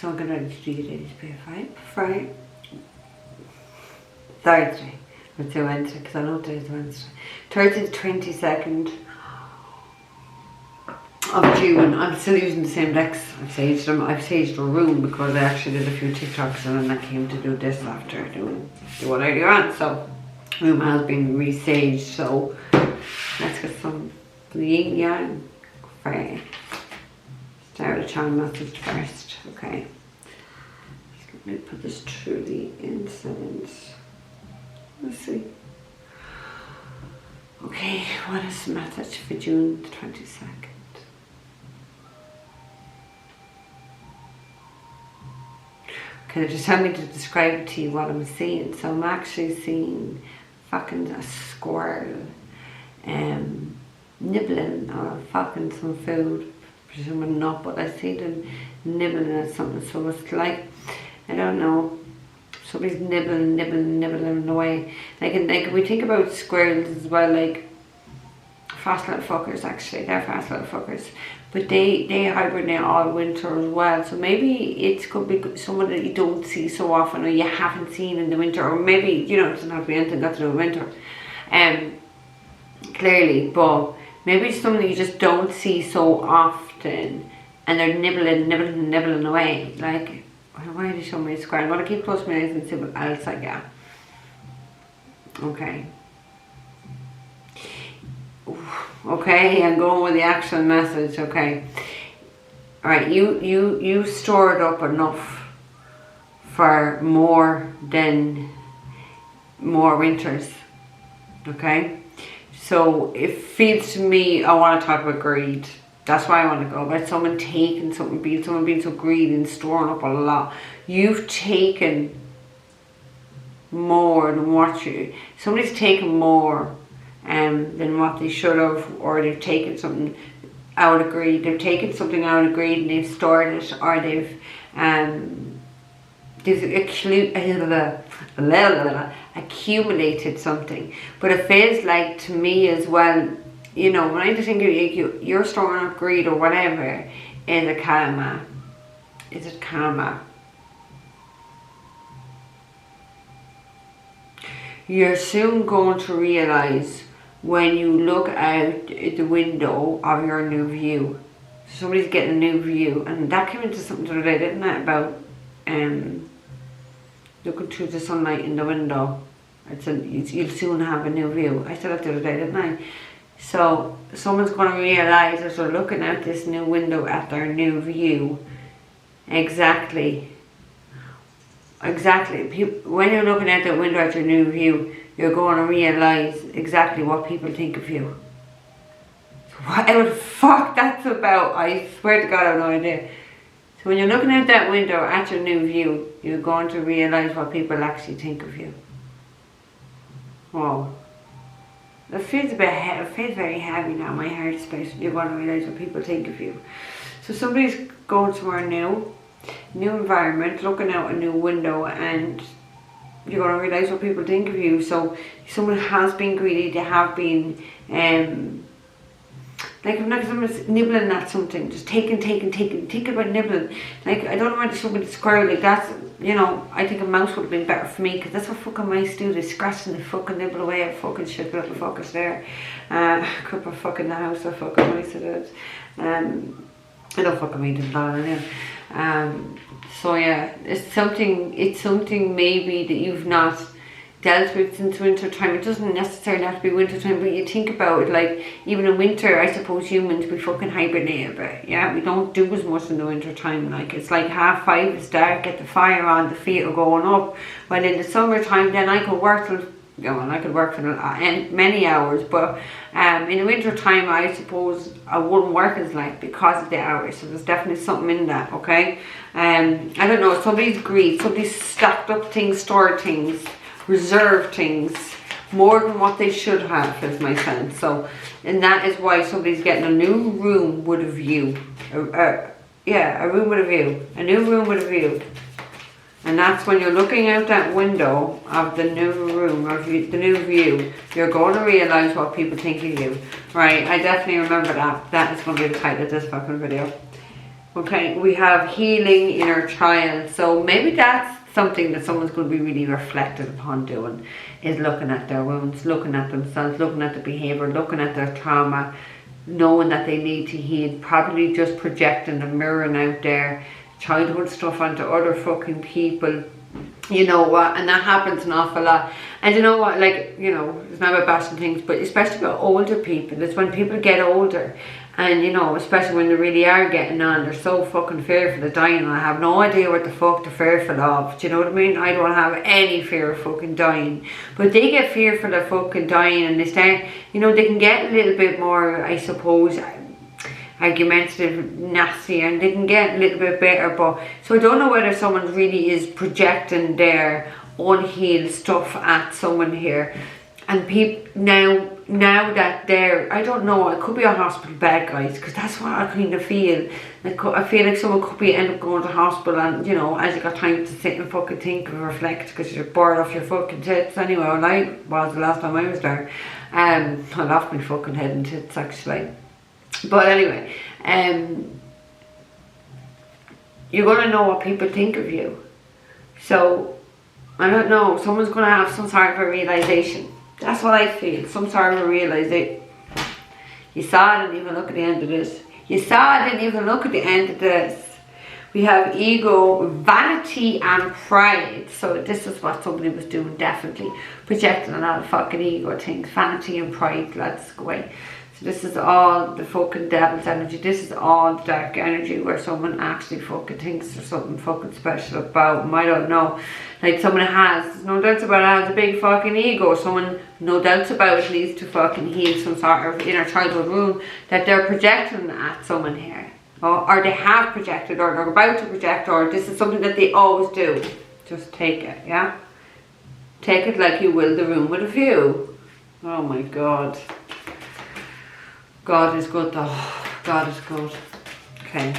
So I'm gonna do your daily spirit Friday, Thursday. Let's do Wednesday because I know today's Wednesday. Thursday the 22nd of June. I'm still using the same decks. I've saged them. I've saged a room because I actually did a few TikToks and then I came to do this after doing what earlier on. So room has been resaged. So let's get some yin yang. Okay. Start with a channel message first. Okay. Let me put this through the incense. Let's see. Okay, what is the message for June the 22nd? Okay, they're just telling me to describe to you what I'm seeing. So I'm actually seeing fucking a squirrel nibbling or fucking some food. Presumably not, but I see them nibbling at something. So it's like, I don't know, somebody's nibbling away. Like we think about squirrels as well, like fast little fuckers actually, they're fast little fuckers. But they hibernate all winter as well. So maybe it could be someone that you don't see so often or you haven't seen in the winter. Or maybe, you know, it doesn't have to be anything got to do with winter. Clearly, but maybe it's something you just don't see so often and they're nibbling away. Like, why are they showing me a square? I'm going to keep close my eyes and see what else I get. Okay. Okay, I'm going with the actual message. Okay. Alright, you stored up enough for more winters. Okay? So it feels to me, I want to talk about greed. That's why I want to go about someone taking something, someone being so greedy and storing up a lot. You've taken more than what somebody's taken more than what they should have, or they've taken something out of greed. They've taken something out of greed and they've stored it, or they've accumulated something. But it feels like to me as well, you know, when I think of you're storing up greed or whatever, is a karma. Is it karma? You're soon going to realise when you look out the window of your new view. Somebody's getting a new view, and that came into something the other day, didn't it? About looking through the sunlight in the window. I said you'll soon have a new view. I said that the other day, didn't I? So someone's going to realise as they're looking out this new window at their new view, exactly. When you're looking out that window at your new view, you're going to realise exactly what people think of you. Whatever the fuck that's about, I swear to God I have no idea. So when you're looking out that window at your new view, you're going to realise what people actually think of you. Wow. It feels very heavy now, my heart space. You're going to realise what people think of you. So somebody's going somewhere new environment, looking out a new window, and you're going to realise what people think of you. So someone has been greedy, they have been like if someone's nibbling at something, just taking, think about nibbling. Like, I don't know why there's somebody squirrel, like that's, you know, I think a mouse would have been better for me, because that's what fucking mice do. They scratch and they fucking nibble away at fucking shit, little fuckers there. Could put fucking the house or fucking mice it is. I don't fucking mean to that anyway. So yeah, it's something maybe that you've not dealt with since winter time. It doesn't necessarily have to be winter time, but you think about it, like even in winter, I suppose humans, we fucking hibernate a bit. Yeah, we don't do as much in the winter time. Like, it's like 5:30, it's dark, get the fire on, the feet are going up. While in the summertime, then I could work till, I could work for many hours, but in the winter time, I suppose I wouldn't work as late because of the hours. So there's definitely something in that. Okay, I don't know, somebody's greed, somebody's stacked up things, stored things, reserved things more than what they should have, is my sense. So, and that is why somebody's getting a new room with a view. Yeah, a room with a view, a new room with a view. And that's when you're looking out that window of the new room, of the new view, you're going to realise what people think of you. Right, I definitely remember that. That is going to be the title of this fucking video. Okay, we have healing inner child. So maybe that's something that someone's going to be really reflected upon doing, is looking at their wounds, looking at themselves, looking at the behaviour, looking at their trauma, knowing that they need to heal, probably just projecting and mirroring out their childhood stuff onto other fucking people. You know what, and that happens an awful lot. And you know what, like, you know, it's not about bashing things, but especially about older people, it's when people get older, and you know, especially when they really are getting on, they're so fucking fearful of dying. I have no idea what the fuck they're fearful of. Do you know what I mean? I don't have any fear of fucking dying, but they get fearful of fucking dying, and they start, you know, they can get a little bit more, I suppose, argumentative, nasty, and they can get a little bit better. But so I don't know whether someone really is projecting their unhealed stuff at someone here, and people now that they're, I don't know, it could be a hospital bed, guys, because that's what I kind of feel. I feel like someone could be end up going to hospital, and you know, as you got time to sit and fucking think and reflect, because you're bored off your fucking tits anyway. Well, I was the last time I was there. I lost my fucking head and tits actually. But anyway, you're going to know what people think of you. So, I don't know, someone's going to have some sort of a realisation. That's what I feel, some sort of a realisation. You saw it, didn't even look at the end of this. You saw it, didn't even look at the end of this. We have ego, vanity and pride. So this is what somebody was doing, definitely. Projecting a lot of fucking ego things. Vanity and pride, let's go away. So this is all the fucking devil's energy. This is all the dark energy where someone actually fucking thinks there's something fucking special about them. I don't know. Like someone has, no doubts about it, has a big fucking ego. Someone, no doubts about it, needs to fucking heal some sort of inner childhood wound that they're projecting at someone here. Or they have projected, or they're about to project, or this is something that they always do. Just take it, yeah? Take it like you will the room with a view. Oh my God. God is good though. God is good. Okay.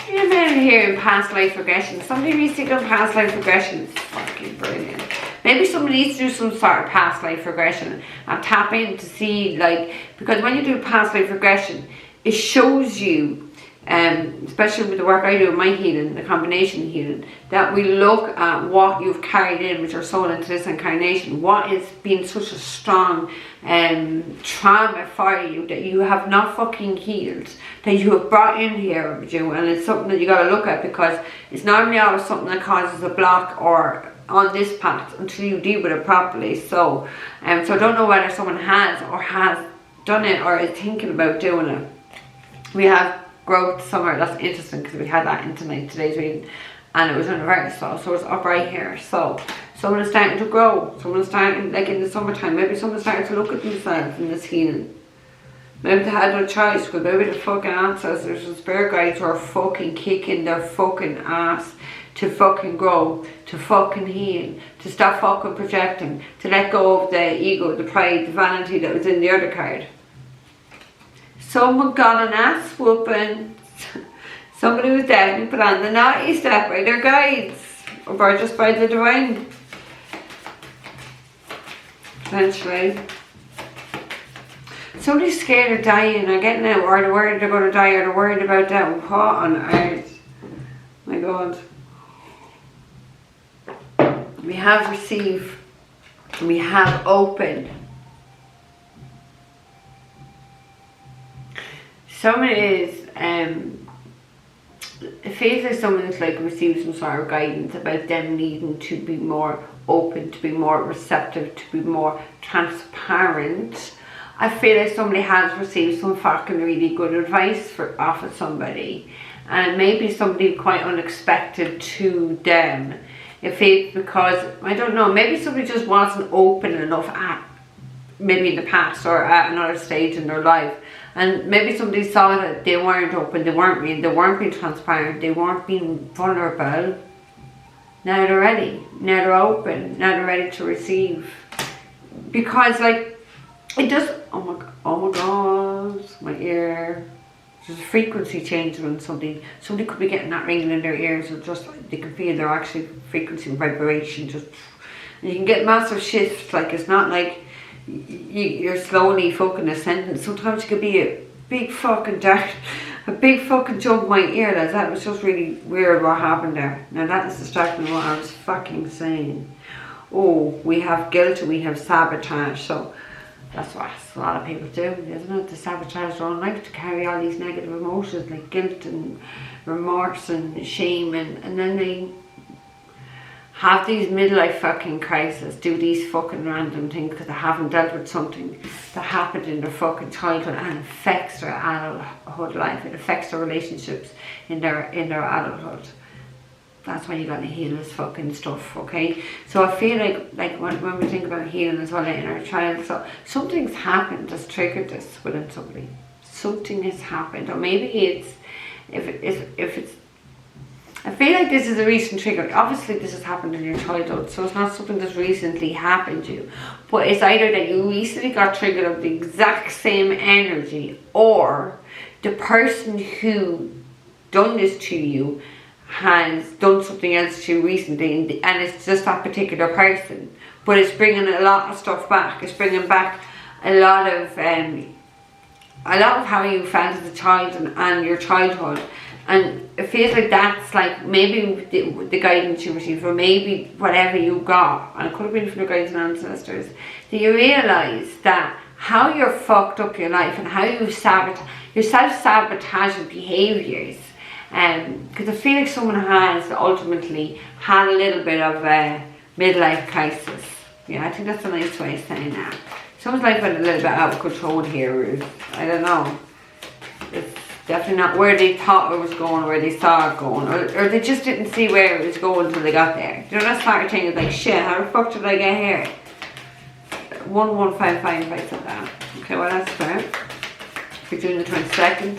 You're men here in past life regression. Somebody needs to do past life regression. It's fucking brilliant. Maybe somebody needs to do some sort of past life regression and tap in to see, like, because when you do past life regression, it shows you, especially with the work I do with my healing, the combination healing, that we look at what you've carried in with your soul into this incarnation, what has been such a strong trauma for you that you have not fucking healed, that you have brought in here with you, and it's something that you got to look at, because it's normally always something that causes a block or on this path until you deal with it properly. So so I don't know whether someone has or has done it or is thinking about doing it. We have growth somewhere. That's interesting because we had that in today's reading, and it was in reverse, so it's up right here. So someone is starting to grow. Someone is starting, like in the summertime, maybe someone's starting to look at themselves in this healing. Maybe they had no choice, because maybe the fucking ancestors and spirit guides were fucking kicking their fucking ass to fucking grow, to fucking heal, to stop fucking projecting, to let go of the ego, the pride, the vanity that was in the other card. Someone got an ass whooping. Somebody was definitely put on the naughty step by their guides, or just by the divine. Eventually. Somebody's scared of dying or getting out, or they're worried they're going to die, or they're worried about that. What on earth? My God. We have receive, we have open. Someone is, it feels like someone's like received some sort of guidance about them needing to be more open, to be more receptive, to be more transparent. I feel like somebody has received some fucking really good advice off of somebody, and maybe somebody quite unexpected to them. If it's because, I don't know, maybe somebody just wasn't open enough at, maybe in the past or at another stage in their life, and maybe somebody saw that they weren't open, they weren't real, they weren't being transparent, they weren't being vulnerable. Now they're ready, now they're open, now they're ready to receive. Because like, it does, oh my God, my ear. There's a frequency change when somebody could be getting that ringing in their ears, or just they can feel their actual frequency and vibration, just, and you can get massive shifts. Like, it's not like you're slowly fucking ascending. Sometimes it could be a big fucking a big fucking jump in my ear, lads. That was just really weird what happened there. Now that is distracting what I was fucking saying. Oh, we have guilt and we have sabotage. So that's what a lot of people do, isn't it? To sabotage their own life, to carry all these negative emotions like guilt and remorse and shame, and then they have these midlife fucking crises, do these fucking random things because they haven't dealt with something that happened in their fucking childhood and affects their adulthood life. It affects their relationships in their adulthood. That's when you gotta heal this fucking stuff, okay? So I feel like when we think about healing as well in our child, so something's happened that's triggered this within somebody. Something has happened, or maybe it's if it's. I feel like this is a recent trigger. Obviously this has happened in your childhood, so it's not something that's recently happened to you. But it's either that you recently got triggered of the exact same energy, or the person who done this to you has done something else to you recently, and it's just that particular person. But it's bringing a lot of stuff back. It's bringing back a lot of how you felt as a child and your childhood. And it feels like that's like maybe the guidance you received, or maybe whatever you got, and it could have been from your guides and ancestors, that you realise that how you're fucked up your life and how you your self-sabotaging behaviours. Because I feel like someone has ultimately had a little bit of a midlife crisis. Yeah, I think that's a nice way of saying that. Someone's life went a little bit out of control here. I don't know. It's definitely not where they thought it was going, where they saw it going, or they just didn't see where it was going until they got there. You know, that sort of thing is like, shit, how the fuck did I get here? 1155 if I said that. Okay, what else there? We're doing the 22nd.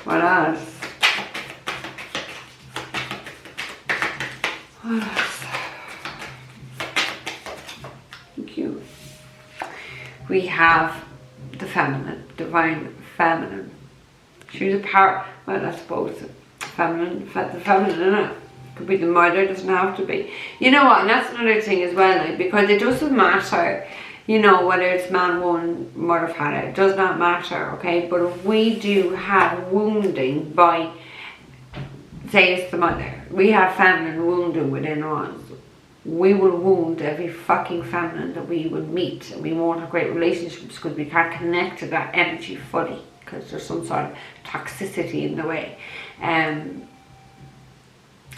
What else? What else? Thank you. We have the feminine, divine feminine. She's a part, well, I suppose, the feminine, innit? Could be the mother, doesn't have to be. You know what, and that's another thing as well, like, because it doesn't matter, you know, whether it's man, woman, mother, father, it does not matter, okay? But if we do have wounding by, say it's the mother, we have feminine wounding within us, we will wound every fucking feminine that we would meet, and we won't have great relationships because we can't connect to that energy fully, because there's some sort of toxicity in the way. And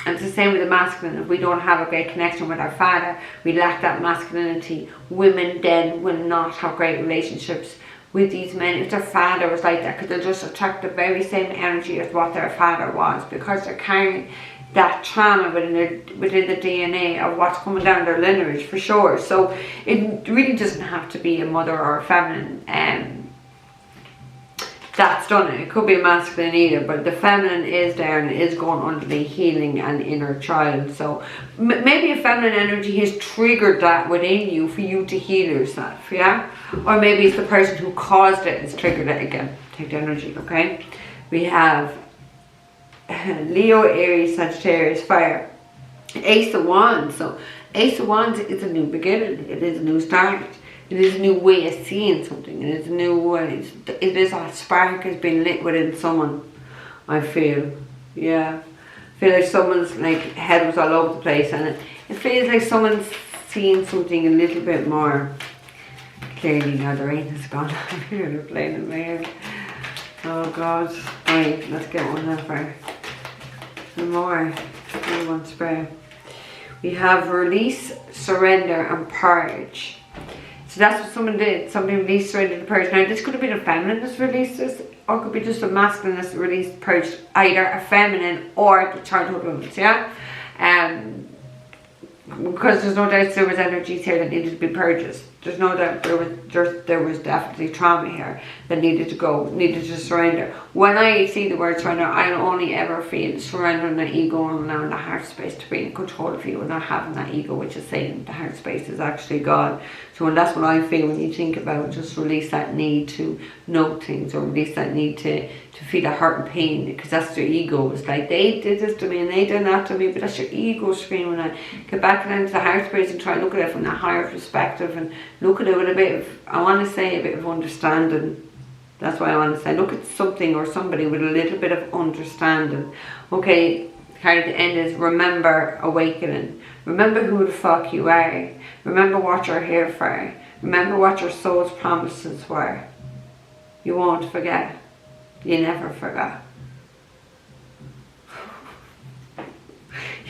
it's the same with the masculine. If we don't have a great connection with our father, we lack that masculinity. Women then will not have great relationships with these men if their father was like that, because they'll just attract the very same energy as what their father was, because they're carrying that trauma within the DNA of what's coming down their lineage, for sure. So it really doesn't have to be a mother or a feminine that's done it. It could be a masculine either, but the feminine is there and is going under the healing and inner child. So maybe a feminine energy has triggered that within you for you to heal yourself, yeah? Or maybe it's the person who caused it has triggered it again. Take the energy, okay? We have Leo, Aries, Sagittarius, fire. Ace of Wands. So Ace of Wands is a new beginning. It is a new start. It is a new way of seeing something. It is a new way. It is a spark has been lit within someone, I feel. Yeah. I feel like someone's like head was all over the place, and it feels like someone's seeing something a little bit more clearly now. The rain has gone. I'm here playing in my head. Oh God. Right, let's get one there for some more. One spray. We have release, surrender, and purge. So that's what someone did. Somebody released, surrendered, and purged. Now this could have been a feminine that's released this, or it could be just a masculine that's released, purged, either a feminine or the childhood wounds, yeah? Because there's no doubt there was energies here that needed to be purged. There's no doubt there was definitely trauma here that needed to go, needed to surrender. When I see the word surrender, I only ever feel surrendering the ego and allowing the heart space to be in control of you and not having that ego, which is saying the heart space is actually God. So that's what I feel when you think about just release that need to know things, or release that need to feel a hurt and pain, because that's their ego. It's like, they did this to me and they did that to me, but that's your ego screaming. And get back into the heart space and try and look at it from that higher perspective and look at it with a bit of, I want to say a bit of understanding. That's why I want to say, look at something or somebody with a little bit of understanding. Okay, card at the end is remember awakening. Remember who the fuck you are. Remember what you're here for. Remember what your soul's promises were. You won't forget. You never forgot.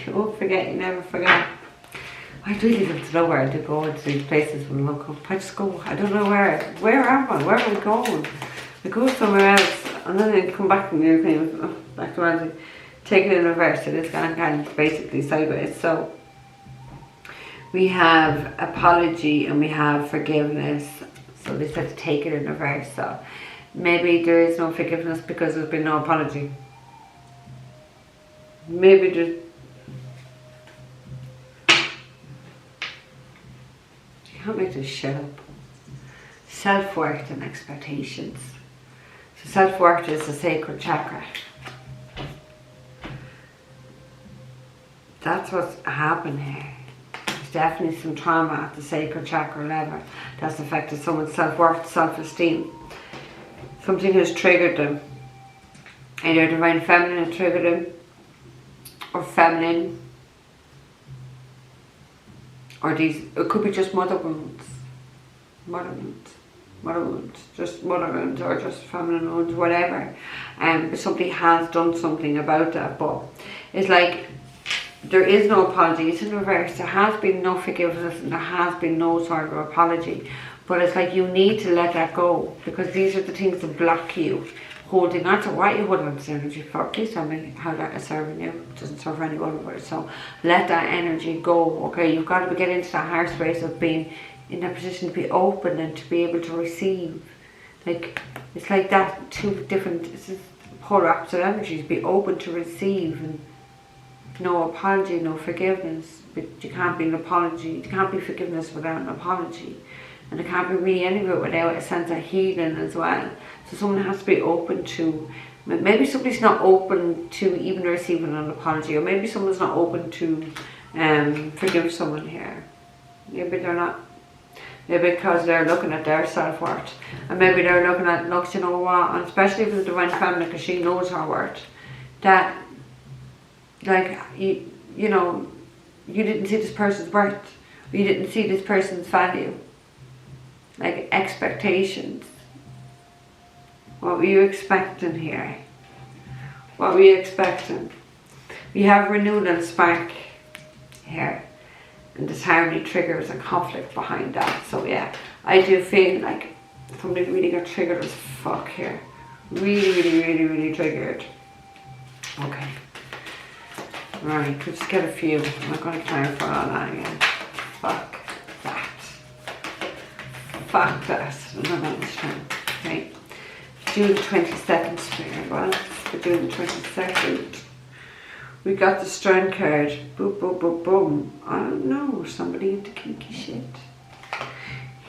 You won't forget, you never forget. I'd really love to know where to go to these places when I look up. I just go, I don't know where. Where am I? Where am I going? I go somewhere else and then I come back and you're kind of back to reality. Take it in reverse. It is kind of basically sideways. So we have apology and we have forgiveness. So they said to take it in reverse. So maybe there is no forgiveness because there's been no apology. Maybe there's... You can't make this shit up. Self-worth and expectations. So self-worth is the sacred chakra. That's what's happened here. There's definitely some trauma at the sacred chakra level that's affected someone's self-worth, self-esteem. Something has triggered them. Either divine feminine has triggered them, or feminine, or these, it could be just mother wounds, just mother wounds, or just feminine wounds, whatever. But somebody has done something about that, but it's like, there is no apology. It's in reverse. There has been no forgiveness and there has been no sort of apology. But it's like you need to let that go, because these are the things that block you. Holding on to what you holding on to energy for. Please tell me how that is serving you. It doesn't serve anyone of it. So let that energy go. Okay, you've got to get into that heart space of being in a position to be open and to be able to receive. Like, it's like that, two different, it's just polar opposite energies. Be open to receive, and no apology, no forgiveness. But you can't be an apology, you can't be forgiveness without an apology. And there can't be really any of it without a sense of healing as well. So someone has to be open to, maybe somebody's not open to even receiving an apology, or maybe someone's not open to forgive someone here. Maybe they're not. Maybe because they're looking at their self-worth. And maybe they're looking at, look, you know what, and especially if it's the divine feminine, because she knows her worth, that, like, you know, you didn't see this person's worth, or you didn't see this person's value. Like expectations. What were you expecting here? What were you expecting? We have renewal and spark here. And disharmony triggers a conflict behind that. So yeah, I do feel like somebody really got triggered as fuck here. Really triggered. Okay. Right, we'll just get a few. I'm not going to clarify all that again. Fuck that. Fuck that. Okay. June 22nd, spirit. Well, for June 22nd. We got the strength card. Boom, boom, boom, boom. I don't know. Somebody into kinky shit.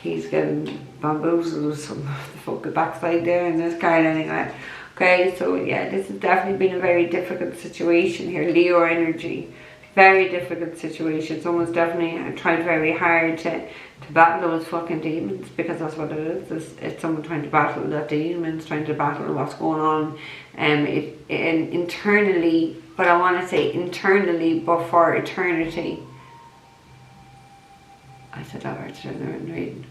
He's getting bamboozled with some the fucking backside there in this card anyway. Okay, so yeah, this has definitely been a very difficult situation here. Leo energy. Very difficult situation. Someone's definitely tried very hard to battle those fucking demons, because that's what it is. It's someone trying to battle the demons, trying to battle what's going on and internally, but I want to say internally, but for eternity. I said that right in reading.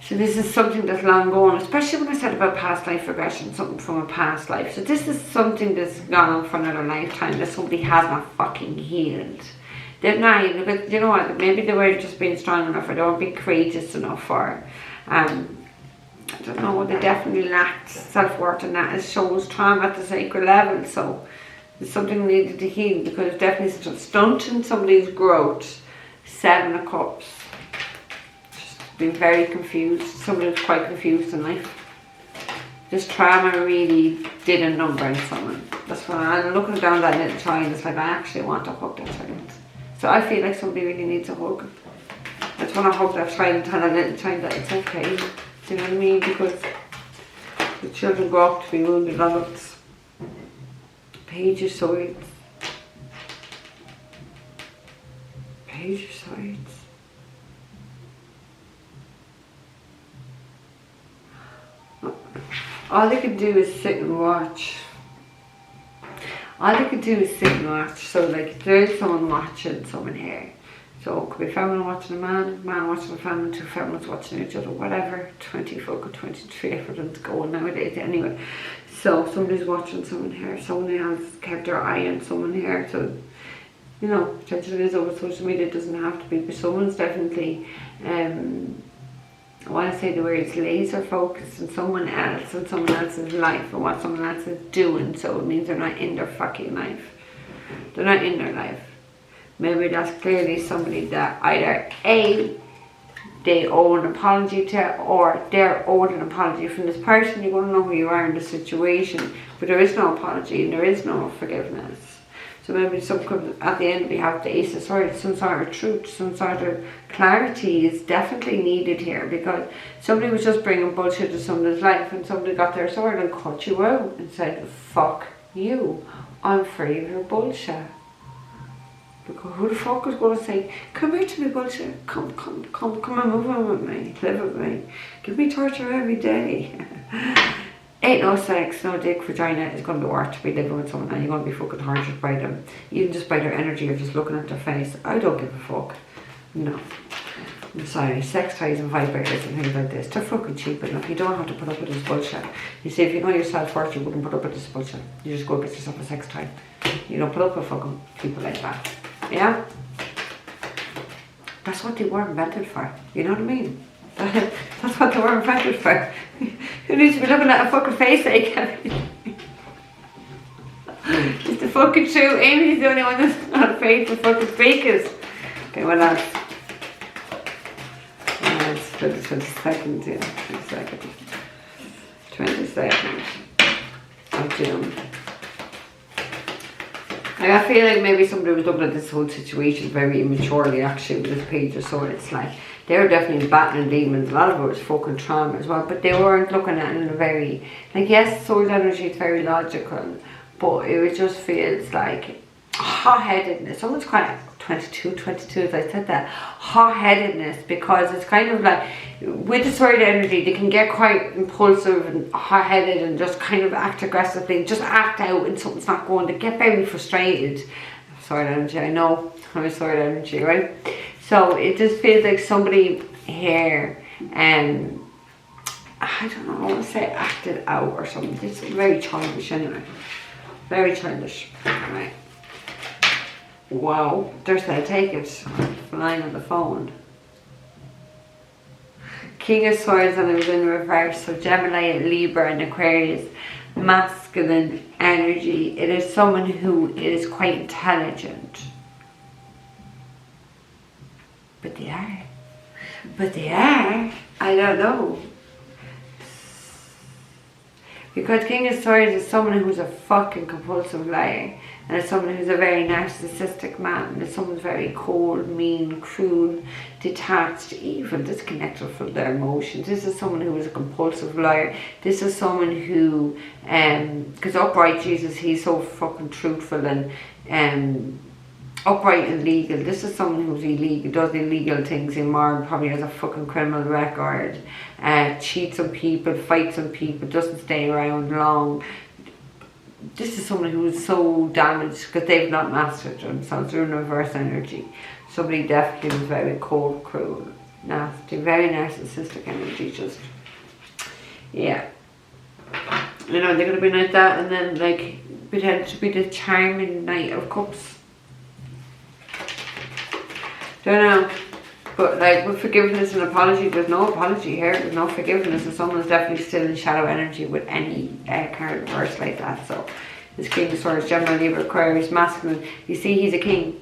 So this is something that's long gone, especially when I said about past life regression, something from a past life. So this is something that's gone on for another lifetime that somebody has not fucking healed. They're not, you know what, maybe they were just being strong enough, or they weren't being courageous enough, or I don't know, they definitely lacked self-worth, and that shows trauma at the sacred level. So it's something needed to heal, because it's definitely stunting somebody's growth. 7 of Cups. Been very confused. Somebody was quite confused in life. This trauma really did a number in someone. That's when I'm looking down that little child, it's like I actually want to hug that child. So I feel like somebody really needs a hug. I just want to hug that child and tell that little child that it's okay. Do you know what I mean? Because the children grow up to be wounded adults. Page of Swords. Page of Swords. All they can do is sit and watch. All they can do is sit and watch. So like there's someone watching someone here. So it could be a feminine watching a man watching a feminine, two feminines watching each other, whatever. 20 fucking 23 for them to go nowadays anyway. So somebody's watching someone here. Someone has kept their eye on someone here. So, you know, potentially it is over social media. It doesn't have to be. But someone's definitely, I want to say the words laser focused on someone else and someone else's life and what someone else is doing. So it means they're not in their fucking life. They're not in their life. Maybe that's clearly somebody that either A, they owe an apology to, or they're owed an apology from this person. You're going to know who you are in the situation, but there is no apology and there is no forgiveness. So maybe at the end we have the Ace of Swords, some sort of truth, some sort of clarity is definitely needed here, because somebody was just bringing bullshit to someone's life and somebody got their sword and cut you out and said, fuck you, I'm free of your bullshit. Because who the fuck is going to say, come here to me bullshit, come and move on with me, live with me, give me torture every day. Ain't no sex, no dick, vagina is going to be worth to be living with someone and you're going to be fucking tortured by them. Even just by their energy or just looking at their face. I don't give a fuck. No. I'm sorry, sex toys and vibrators and things like this, they're fucking cheap enough. You don't have to put up with this bullshit. You see, if you know your self-worth, you wouldn't put up with this bullshit. You just go get yourself a sex toy. You don't put up with fucking people like that. Yeah? That's what they were invented for. You know what I mean? That's what they were invented for. Who needs to be looking at a fucking face like that? It's the fucking truth. Amy's the only one that's not afraid for fucking fakers. Okay, what else? It's for the 22nd, yeah. 22nd. 22nd of June. Like, I feel like maybe somebody was looking at this whole situation very immaturely actually with this page of swords. It's like they were definitely battling demons. A lot of it was fucking trauma as well, but they weren't looking at it in a very, like, yes, soul energy is very logical, but it just feels like hot-headedness. Someone's quite 22 as I said that, hot-headedness, because it's kind of like with the sword energy they can get quite impulsive and hot-headed and just kind of act aggressively, just act out and something's not going. They get very frustrated. Sword energy, I know I'm a sword energy, right? So it just feels like somebody here I don't know, I want to say acted out or something. It's very childish anyway. Very childish. Right. Wow, there's that, take it. Flying on the phone. King of Swords, and it was in reverse. So Gemini, Libra and Aquarius. Masculine energy. It is someone who is quite intelligent. But they are. I don't know. Because King of Swords is someone who's a fucking compulsive liar. And it's someone who's a very narcissistic man. And it's someone very cold, mean, cruel, detached, evil, disconnected from their emotions. This is someone who is a compulsive liar. This is someone who, because upright Jesus, he's so fucking truthful and upright and legal. This is someone who's illegal, does illegal things, immoral, probably has a fucking criminal record, cheats on people, fights on people, doesn't stay around long. This is someone who is so damaged because they've not mastered themselves. They're in reverse energy. Somebody definitely was very cold, cruel, nasty, very narcissistic energy, just, yeah. You know, they're going to be like that, and then like pretend to be the charming Knight of Cups. Don't know. But like with forgiveness and apology, there's no apology here, there's no forgiveness, and someone's definitely still in shadow energy with any card reverse like that. So this King of Swords, Gemini, Libra, Aquarius, masculine. You see, he's a king.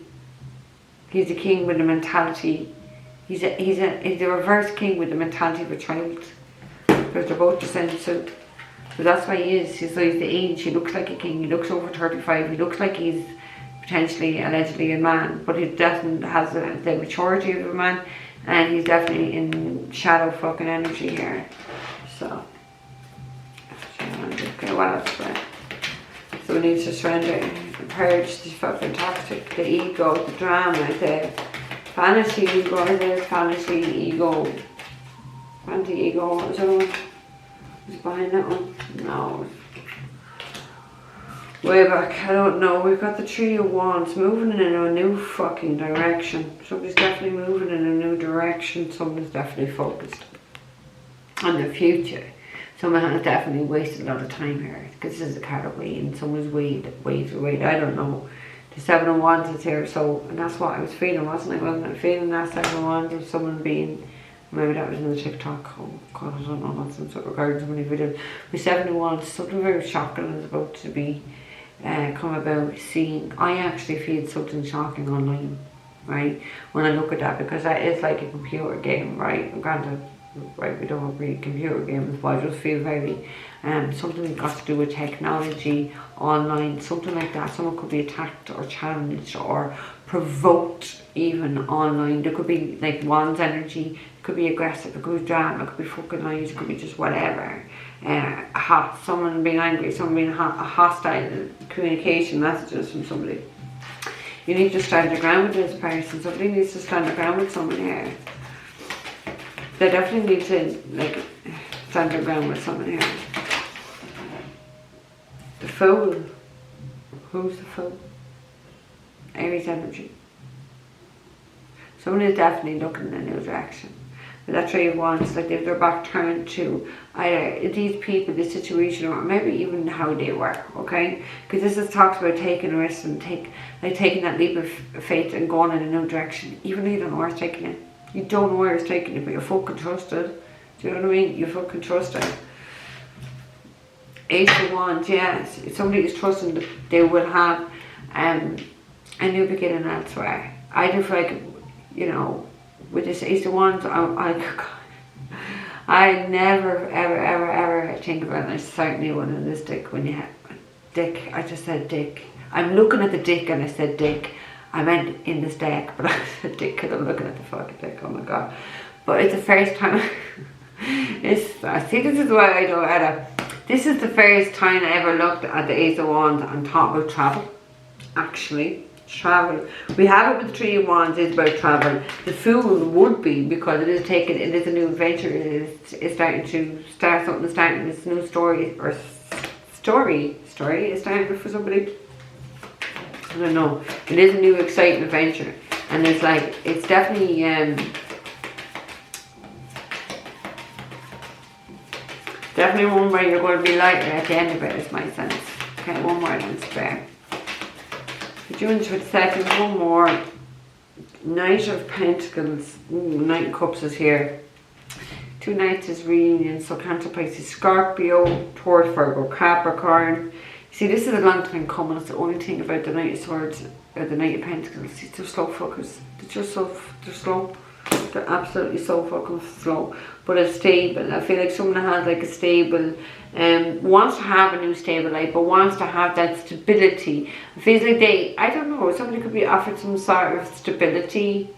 He's a king with a mentality. He's a reverse king with the mentality of a child. Because they're both descended suit. So that's why he is. He's the age. He looks like a king. He looks over 35. He looks like he's potentially, allegedly a man, but he definitely has the maturity of a man, and he's definitely in shadow fucking energy here. So, okay, what else? So we need to surrender, purge the fucking toxic, the ego, the drama, the fantasy ego, fantasy ego, what was the other one? Who's behind that one? No. Way back, I don't know. We've got the Three of Wands moving in a new fucking direction. Somebody's definitely moving in a new direction. Someone's definitely focused on the future. Someone has definitely wasted a lot of time here. Because this is a card of waiting. Someone's waited. I don't know. The Seven of Wands is here. So, and that's what I was feeling, wasn't I? Wasn't I feeling that Seven of Wands of someone being... Maybe that was in the TikTok. Oh God, I don't know. That's some sort of cards, so many videos. With Seven of Wands, something very shocking is about to be... come about. Seeing, I actually feel something shocking online, right, when I look at that, because that is like a computer game, right? Granted, right, we don't read computer games, but I just feel very something got to do with technology online, something like that. Someone could be attacked or challenged or provoked even online. There could be like Wands energy, it could be aggressive, it could be drama, it could be fucking lies, it could be just whatever. Hot, someone being angry, someone being hostile, communication messages from somebody. You need to stand your ground with this person. Somebody needs to stand their ground with someone here. They definitely need to like stand their ground with someone here. The Fool. Who's the Fool? Aries energy. Someone is definitely looking in a new direction. But that Three of Wands, like if their back turned to either these people, this situation, or maybe even how they work, okay? Because this talks about taking a risk and taking that leap of faith and going in a new direction, even though you don't know where it's taking it. You don't know where it's taking it, but you're fucking trusted. Do you know what I mean? You're fucking trusted. Ace of Wands, yes. If somebody is trusting that they will have a new beginning elsewhere. I do feel like, you know, with this Ace of Wands, I never, ever think about it. I certainly one in this dick when you have dick. I just said dick. I'm looking at the dick and I said dick. I meant in this deck, but I said dick because I'm looking at the fucking dick. Oh my God. But it's the first time. I see, this is why I don't edit. This is the first time I ever looked at the Ace of Wands and thought about travel. Actually. Travel. We have it with Three of Wands, it's about travel. The Fool would be, because it is a new adventure. It's starting to start something, starting this new story, or story is starting for somebody. I don't know. It is a new exciting adventure, and it's like, it's definitely definitely one where you're going to be lighter at the end of it, is my sense. Okay, one more than spare. June 22nd, one more. Knight of Pentacles. Ooh, Knight of Cups is here. Two Knights is reunion. So Cancer, Pisces, Scorpio, Taurus, Virgo, Capricorn. See, this is a long time coming. It's the only thing about the Knight of Swords, or the Knight of Pentacles. See, they're slow fuckers. They're slow. They're absolutely so fucking slow. But it's stable. I feel like someone has like a stable, wants to have a new stable life, but wants to have that stability. It feels like they, I don't know, somebody could be offered some sort of stability.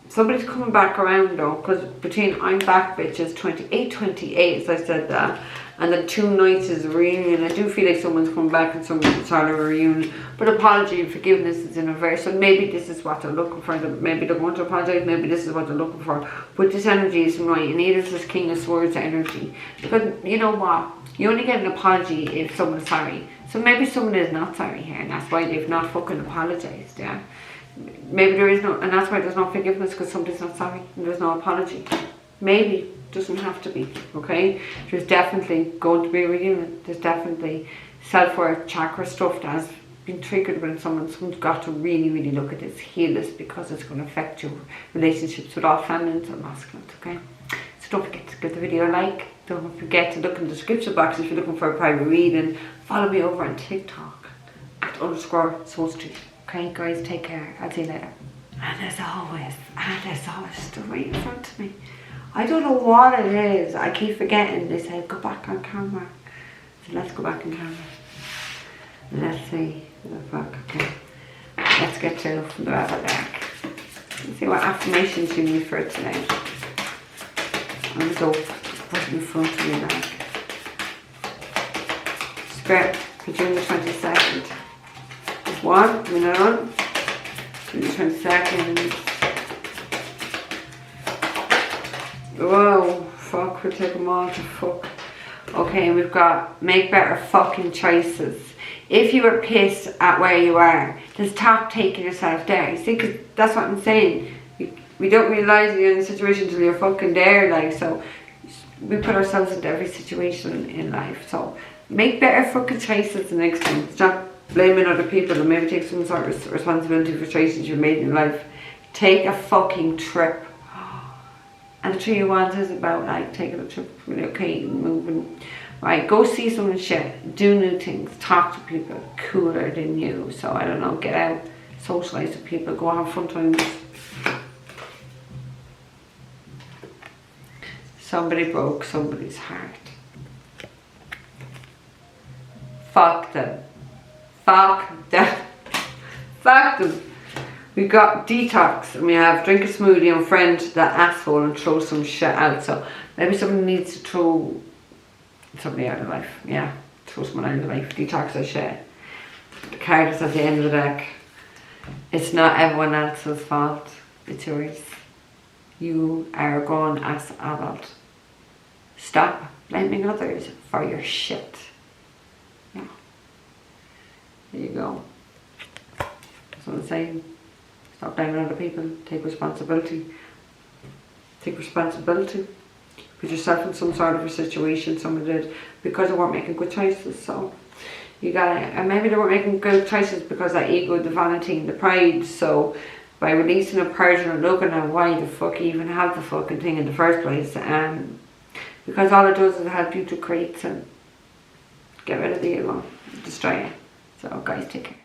Somebody's coming back around though, because between I'm back bitches 28, as I said that, and the two Knights is a reunion. I do feel like someone's coming back and someone's sort of a reunion. But apology and forgiveness is in reverse. So maybe this is what they're looking for. Maybe they want to apologize. Maybe this is what they're looking for. But this energy isn't right. And neither is this King of Swords energy. Because you know what? You only get an apology if someone's sorry. So maybe someone is not sorry here, and that's why they've not fucking apologized. Yeah. Maybe there is no, and that's why there's no forgiveness, because somebody's not sorry and there's no apology. Maybe. Doesn't have to be, okay? There's definitely going to be a reunion. There's definitely self-worth, chakra stuff that has been triggered when someone's got to really look at this, heal this, because it's going to affect your relationships with all feminines and masculines, okay? So don't forget to give the video a like. Don't forget to look in the description box if you're looking for a private reading. Follow me over on TikTok @_soulstreet. Okay, guys, take care. I'll see you later. And as always, still right in front of me. I don't know what it is. I keep forgetting. They said go back on camera. So let's go back on camera. Let's see. Okay. Let's get to from the rabbit back. Let's see what affirmations you need for today. I'm so put in front of me back. Spirit for June the 22nd. One, moving on. June the 22nd. Whoa, fuck, we'll take them all to fuck. Okay, we've got make better fucking choices. If you were pissed at where you are, then stop taking yourself there. You see, 'cause that's what I'm saying. We don't realise you're in a situation until you're fucking there, like, so we put ourselves into every situation in life. So make better fucking choices the next time. Stop blaming other people and maybe take some sort of responsibility for choices you've made in life. Take a fucking trip. And the 3 of Wands is about like taking a trip, relocating, moving. Right, go see some shit, do new things, talk to people cooler than you. So I don't know, get out, socialise with people, go have fun times. Somebody broke somebody's heart. Fuck them. Fuck them. Fuck them. We got detox and we have drink a smoothie and friend that asshole and throw some shit out. So maybe someone needs to throw somebody out of life. Yeah, throw someone out of life. Detox that shit. The card is at the end of the deck. It's not everyone else's fault. It's yours. You are a grown ass adult. Stop blaming others for your shit. Yeah. There you go. That's what I'm saying. Stop blaming other people. Take responsibility. Take responsibility. Put yourself in some sort of a situation someone did because they weren't making good choices. So you gotta, and maybe they weren't making good choices because that ego, the vanity, and the pride. So by releasing a purging and looking at why the fuck you even have the fucking thing in the first place, because all it does is help you to create and get rid of the ego, destroy it. So guys, take care.